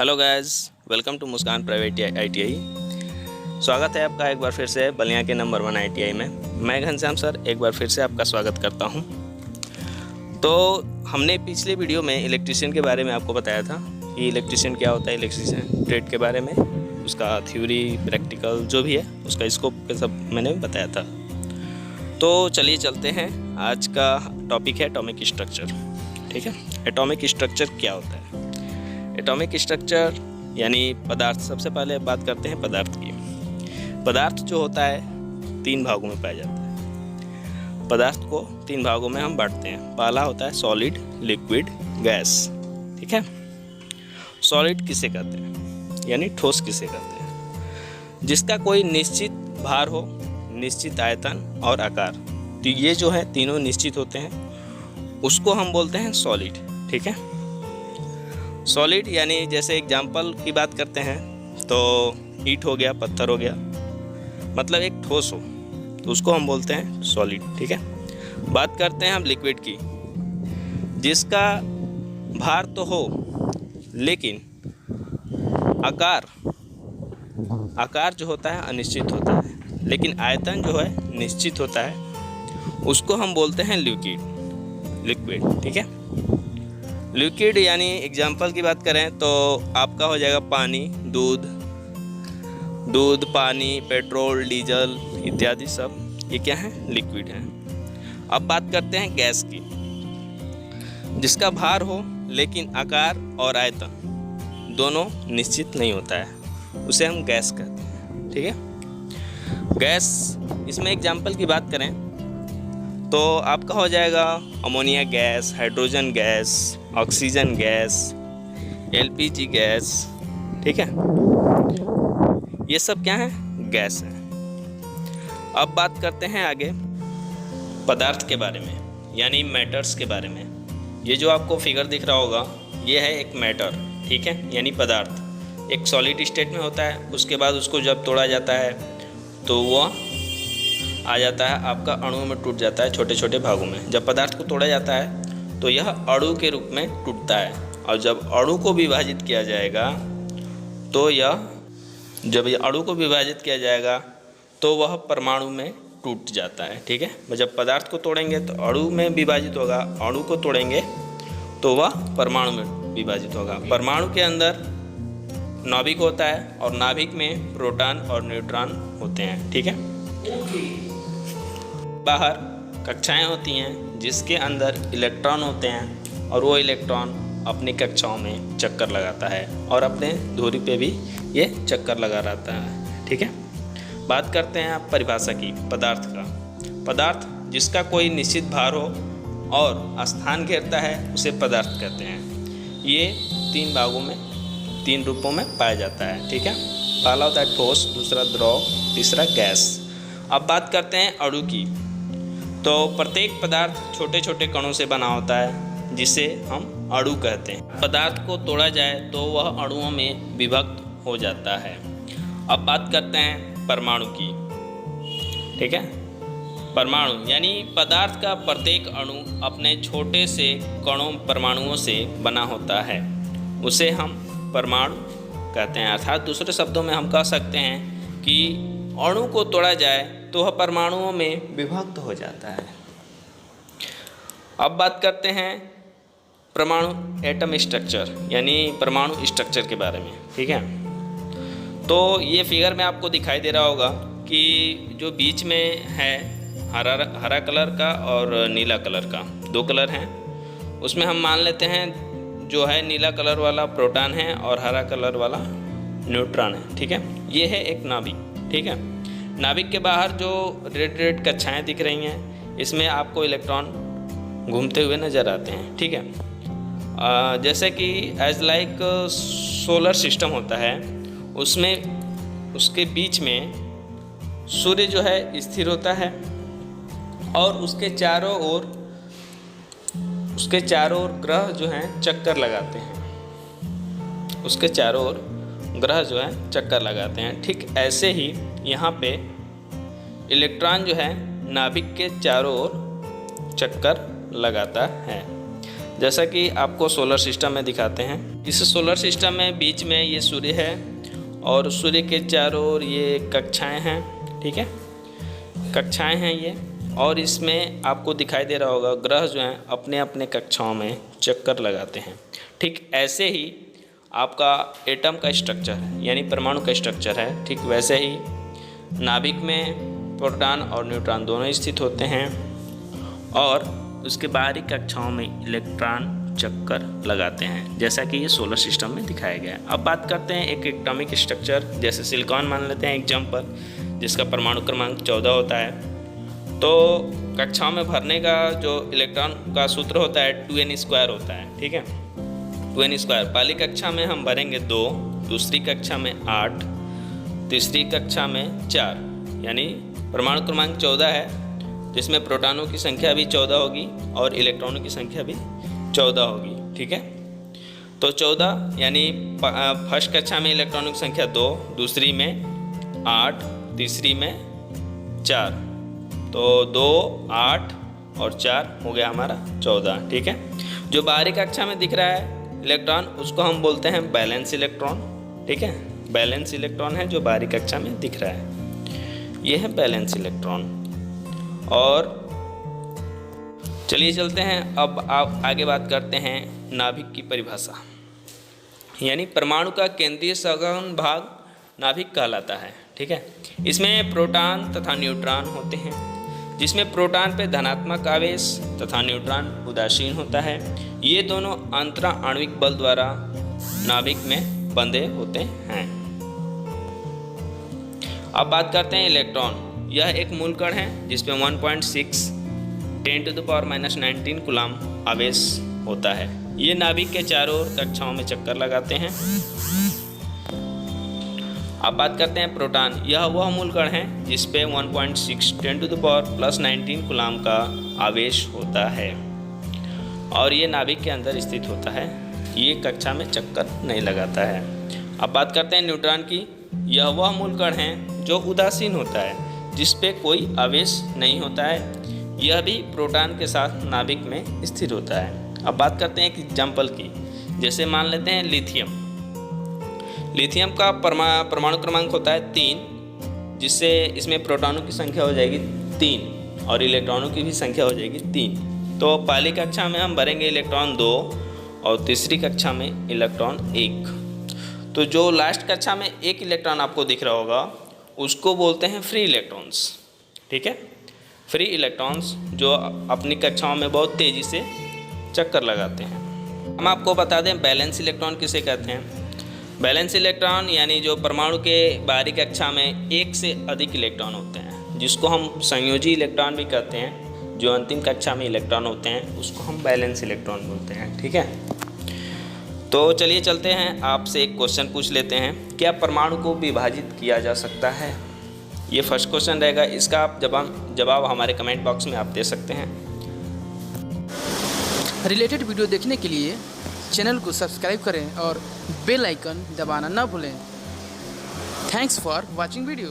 Hello guys, welcome to Muskan private ITI। स्वागत है आपका एक बार फिर से बलिया के नंबर 1 ITI में। मैं घनश्याम सर एक बार फिर से आपका स्वागत करता हूं। तो हमने पिछले वीडियो में इलेक्ट्रीशियन के बारे में आपको बताया था कि इलेक्ट्रीशियन क्या होता है, इलेक्ट्रीशियन ट्रेड के बारे में, उसका थ्योरी प्रैक्टिकल जो भी है उसका स्कोप के सब मैंने बताया था। तो चलिए चलते हैं। आज का टॉपिक है एटॉमिक स्ट्रक्चर। ठीक है, एटॉमिक स्ट्रक्चर क्या होता है? एटॉमिक स्ट्रक्चर यानी पदार्थ। सबसे पहले बात करते हैं पदार्थ की। पदार्थ जो होता है 3 भागों में पाया जाता है। पदार्थ को 3 भागों में हम बांटते हैं। पहला होता है सॉलिड, लिक्विड, गैस। ठीक है, सॉलिड किसे कहते हैं यानी ठोस किसे कहते हैं? जिसका कोई निश्चित भार हो, निश्चित आयतन और आकार। तो ये जो है तीनों निश्चित होते हैं, उसको हम बोलते हैं सॉलिड। ठीक है, सॉलिड यानी जैसे एग्जाम्पल की बात करते हैं तो ईंट हो गया, पत्थर हो गया, मतलब एक ठोस हो तो उसको हम बोलते हैं सॉलिड। ठीक है, बात करते हैं हम लिक्विड की। जिसका भार तो हो लेकिन आकार जो होता है अनिश्चित होता है, लेकिन आयतन जो है निश्चित होता है, उसको हम बोलते हैं लिक्विड। ठीक है, लिक्विड यानी एग्जाम्पल की बात करें तो आपका हो जाएगा पानी, दूध, पानी, पेट्रोल, डीजल इत्यादि सब ये क्या है? लिक्विड है। अब बात करते हैं गैस की। जिसका भार हो लेकिन आकार और आयतन दोनों निश्चित नहीं होता है, उसे हम गैस कहते हैं। ठीक है, गैस इसमें एग्जाम्पल की बात करें तो आपका हो जाएगा ammonia gas, hydrogen gas, oxygen gas, LPG gas. ठीक है, ये सब क्या है? गैस है। अब बात करते हैं आगे पदार्थ के बारे में यानी मैटर्स के बारे में। ये जो आपको फिगर दिख रहा होगा ये है एक मैटर। ठीक है, यानी पदार्थ एक सॉलिड स्टेट में होता है, उसके बाद उसको जब तोड़ा जाता है तो वह आ जाता है आपका अणुओं में टूट जाता है, छोटे छोटे भागों में। जब पदार्थ को तोड़ा जाता है तो यह अणु के रूप में टूटता है, और जब अणु को विभाजित किया जाएगा तो तो वह परमाणु में टूट जाता है। ठीक है, जब पदार्थ को तोड़ेंगे तो अणु में विभाजित होगा, अणु को तोड़ेंगे तो वह परमाणु में विभाजित होगा। परमाणु के अंदर नाभिक होता है और नाभिक में प्रोटॉन और न्यूट्रॉन होते हैं। ठीक है, बाहर कक्षाएं होती हैं जिसके अंदर इलेक्ट्रॉन होते हैं, और वो इलेक्ट्रॉन अपनी कक्षाओं में चक्कर लगाता है और अपने धुरी पे भी ये चक्कर लगा रहता है। ठीक है, बात करते हैं आप परिभाषा की पदार्थ का। पदार्थ जिसका कोई निश्चित भार हो और स्थान घेरता है उसे पदार्थ कहते हैं। ये 3 भागों में 3 रूपों में पाया जाता है। ठीक है, पहला होता है ठोस, दूसरा द्रव, तीसरा गैस। अब बात करते हैं अणु की। तो प्रत्येक पदार्थ छोटे छोटे कणों से बना होता है जिसे हम अणु कहते हैं। पदार्थ को तोड़ा जाए तो वह अणुओं में विभक्त हो जाता है। अब बात करते हैं परमाणु की। ठीक है, परमाणु यानी पदार्थ का प्रत्येक अणु अपने छोटे से कणों परमाणुओं से बना होता है, उसे हम परमाणु कहते हैं। अर्थात दूसरे शब्दों में हम कह सकते हैं कि अणु को तोड़ा जाए तो वह परमाणुओं में विभक्त हो जाता है। अब बात करते हैं परमाणु एटम स्ट्रक्चर यानी परमाणु स्ट्रक्चर के बारे में। ठीक है, तो ये फिगर में आपको दिखाई दे रहा होगा कि जो बीच में है हरा कलर का और नीला कलर का, 2 कलर हैं। उसमें हम मान लेते हैं जो है नीला कलर वाला प्रोटॉन है और हरा कलर वाला न्यूट्रॉन है। ठीक है, ये है एक नाभिक। ठीक है, नाभिक के बाहर जो रेड कक्षाएं दिख रही हैं इसमें आपको इलेक्ट्रॉन घूमते हुए नज़र आते हैं। ठीक है, जैसे कि एज लाइक सोलर सिस्टम होता है, उसमें उसके बीच में सूर्य जो है स्थिर होता है और उसके चारों ओर ग्रह जो हैं चक्कर लगाते हैं। उसके चारों ओर ग्रह जो है चक्कर लगाते हैं। ठीक ऐसे ही यहाँ पे इलेक्ट्रॉन जो है नाभिक के चारों ओर चक्कर लगाता है। जैसा कि आपको सोलर सिस्टम में दिखाते हैं। इस सोलर सिस्टम में बीच में ये सूर्य है और सूर्य के चारों ओर ये कक्षाएं हैं, ठीक है, कक्षाएं हैं ये। और इसमें आपको दिखाई दे रहा होगा ग्रह जो हैं अपने अपने कक्षाओं में चक्कर लगाते हैं। ठीक ऐसे ही आपका एटम का स्ट्रक्चर है, यानी परमाणु का स्ट्रक्चर है, ठीक वैसे ही नाभिक में प्रोटॉन और न्यूट्रॉन दोनों स्थित होते हैं और उसके बाहरी कक्षाओं में इलेक्ट्रॉन चक्कर लगाते हैं, जैसा कि ये सोलर सिस्टम में दिखाया गया है। अब बात करते हैं एक एटॉमिक स्ट्रक्चर, जैसे सिलिकॉन मान लेते हैं एग्जाम्पल, जिसका परमाणु क्रमांक 14 होता है। तो कक्षाओं में भरने का जो इलेक्ट्रॉन का सूत्र होता है 2n² होता है, ठीक है, 2n²। पहली कक्षा में हम भरेंगे 2, दूसरी कक्षा में 8, तीसरी कक्षा में 4, यानी परमाणु क्रमांक 14 है, जिसमें प्रोटॉनों की संख्या भी 14 होगी और इलेक्ट्रॉनों की संख्या भी 14 होगी, ठीक है। तो 14 यानी फर्स्ट कक्षा में इलेक्ट्रॉनों की संख्या 2, दूसरी में 8, तीसरी में 4, तो 2, 8 और 4 हो गया हमारा 14, ठीक है। जो बाहरी कक्षा में दिख रहा है इलेक्ट्रॉन, उसको हम बोलते हैं बैलेंस इलेक्ट्रॉन, ठीक है, बैलेंस इलेक्ट्रॉन है जो बाहरी कक्षा में दिख रहा है, ये है बैलेंस इलेक्ट्रॉन। और चलिए चलते हैं, अब आप आगे बात करते हैं नाभिक की परिभाषा, यानी परमाणु का केंद्रीय संघनन भाग नाभिक कहलाता है, ठीक है। इसमें प्रोटॉन तथा न्यूट्रॉन होते हैं, जिसमें प्रोटॉन पे धनात्मक आवेश तथा न्यूट्रॉन उदासीन होता है। ये दोनों अंतरा आणविक बल द्वारा नाभिक में बंधे होते हैं। अब बात करते हैं इलेक्ट्रॉन। यह एक मूल कण है जिसमें 1.6 10⁻⁻19 कूलम आवेश होता है। ये नाभिक के चारों ओर कक्षाओं में चक्कर लगाते हैं। अब बात करते हैं प्रोटॉन। यह वह मूल कण है जिस पे 1.6 10⁻+19 कूलम का आवेश होता है और ये नाभिक के अंदर स्थित होता है, ये कक्षा में चक्कर नहीं लगाता है। अब बात करते हैं न्यूट्रॉन की। यह वह मूल कण है जो उदासीन होता है, जिस पे कोई आवेश नहीं होता है। यह भी प्रोटॉन के साथ नाभिक में स्थिर होता है। अब बात करते हैं एक एग्जाम्पल की, जैसे मान लेते हैं लिथियम। लिथियम का परमाणु क्रमांक होता है 3, जिससे इसमें प्रोटॉनों की संख्या हो जाएगी 3 और इलेक्ट्रॉनों की भी संख्या हो जाएगी 3। तो पहली कक्षा में हम भरेंगे इलेक्ट्रॉन 2 और तीसरी कक्षा में इलेक्ट्रॉन 1। तो जो लास्ट कक्षा में एक इलेक्ट्रॉन आपको दिख रहा होगा उसको बोलते हैं फ्री इलेक्ट्रॉन्स, ठीक है, फ्री इलेक्ट्रॉन्स जो अपनी कक्षाओं में बहुत तेज़ी से चक्कर लगाते हैं। हम आपको बता दें बैलेंस इलेक्ट्रॉन किसे कहते हैं। बैलेंस इलेक्ट्रॉन यानी जो परमाणु के बाहरी कक्षा में एक से अधिक इलेक्ट्रॉन होते हैं, जिसको हम संयोजी इलेक्ट्रॉन भी कहते हैं। जो अंतिम कक्षा में इलेक्ट्रॉन होते हैं उसको हम बैलेंस इलेक्ट्रॉन बोलते हैं, ठीक है। तो चलिए चलते हैं, आपसे एक क्वेश्चन पूछ लेते हैं, क्या परमाणु को विभाजित किया जा सकता है? ये फर्स्ट क्वेश्चन रहेगा, इसका आप जवाब हमारे कमेंट बॉक्स में आप दे सकते हैं। रिलेटेड वीडियो देखने के लिए चैनल को सब्सक्राइब करें और बेल आइकन दबाना ना भूलें। Thanks for watching video.